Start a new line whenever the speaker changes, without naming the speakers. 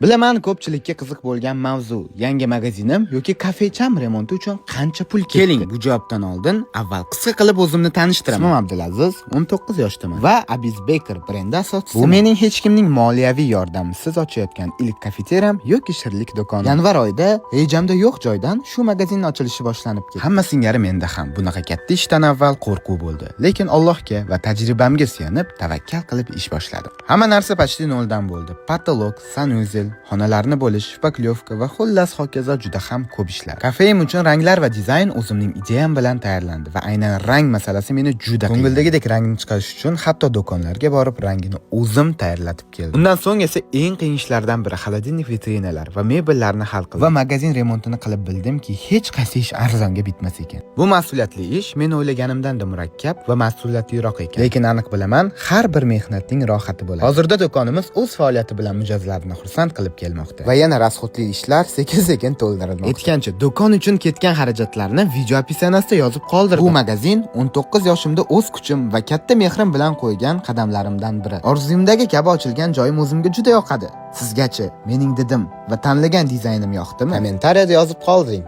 Bilaman, ko'pchilikka qiziq bo'lgan mavzu. Yangi magazinim yoki kafecham remonti uchun qancha pul ketdi? Keling, bu javobdan oldin avval qisqa qilib o'zimni tanishtiraman. Ismim Abdulaziz, 19 yoshdaman va Abiz Baker brendi asoschisi. Bu mening hech kimning moliyaviy yordamisiz ochayotgan ilk kafeteriyam yoki shirlik do'konim. Yanvar oyida rejamda yo'q joydan shu magazinning ochilishi boshlanib ketdi. Hamma singari menda ham bunaqa katta ishdan avval qo'rquv bo'ldi. Lekin Allohga va tajribamga suyanib, tavakkal qilib ish boshladim. Hamma narsa почти noldan bo'ldi. Patolog, sanuzel, xonalarni bo'lish, shpaklyovka va xullas hokazo juda ham ko'p ishlar. Kafeim uchun ranglar va dizayn o'zimning ideyam bilan tayyorlandi va aynan rang masalasi meni juda ko'ngildagidek rangni chiqarish uchun hatto do'konlarga borib rangini o'zim tayyorlatib keldim. Undan so'ng esa eng qiyin ishlardan biri xolodilnik vitrinalar va mebellarni hal qildim. Va magazin remontini qilib bildimki, hech qaysi ish arzonga bitmas ekan. Bu mas'uliyatli ish men o'ylaganimdan-da murakkab va mas'uliyatliroq ekan. Lekin aniq bilaman, har bir mehnatning rohati bo'ladi. Hozirda do'konimiz o'z faoliyati bilan mijozlarni xursand qilib kelmoqda va yana rasxodli ishlar sekin-sekin to'ldirilmoqda. Aytgancha, do'kon uchun ketgan xarajatlarni video opisiyanasida yozib qoldirdim. Bu magazin 19 yoshimda o'z kuchim va katta mehrim bilan qo'ygan qadamlarimdan biri. Orzuyimdagi kabi ochilgan joyim o'zimga juda yoqadi. Sizgachi mening didim va tanlagan dizaynim yoqdimi? Kommentariyada yozib qoldiring.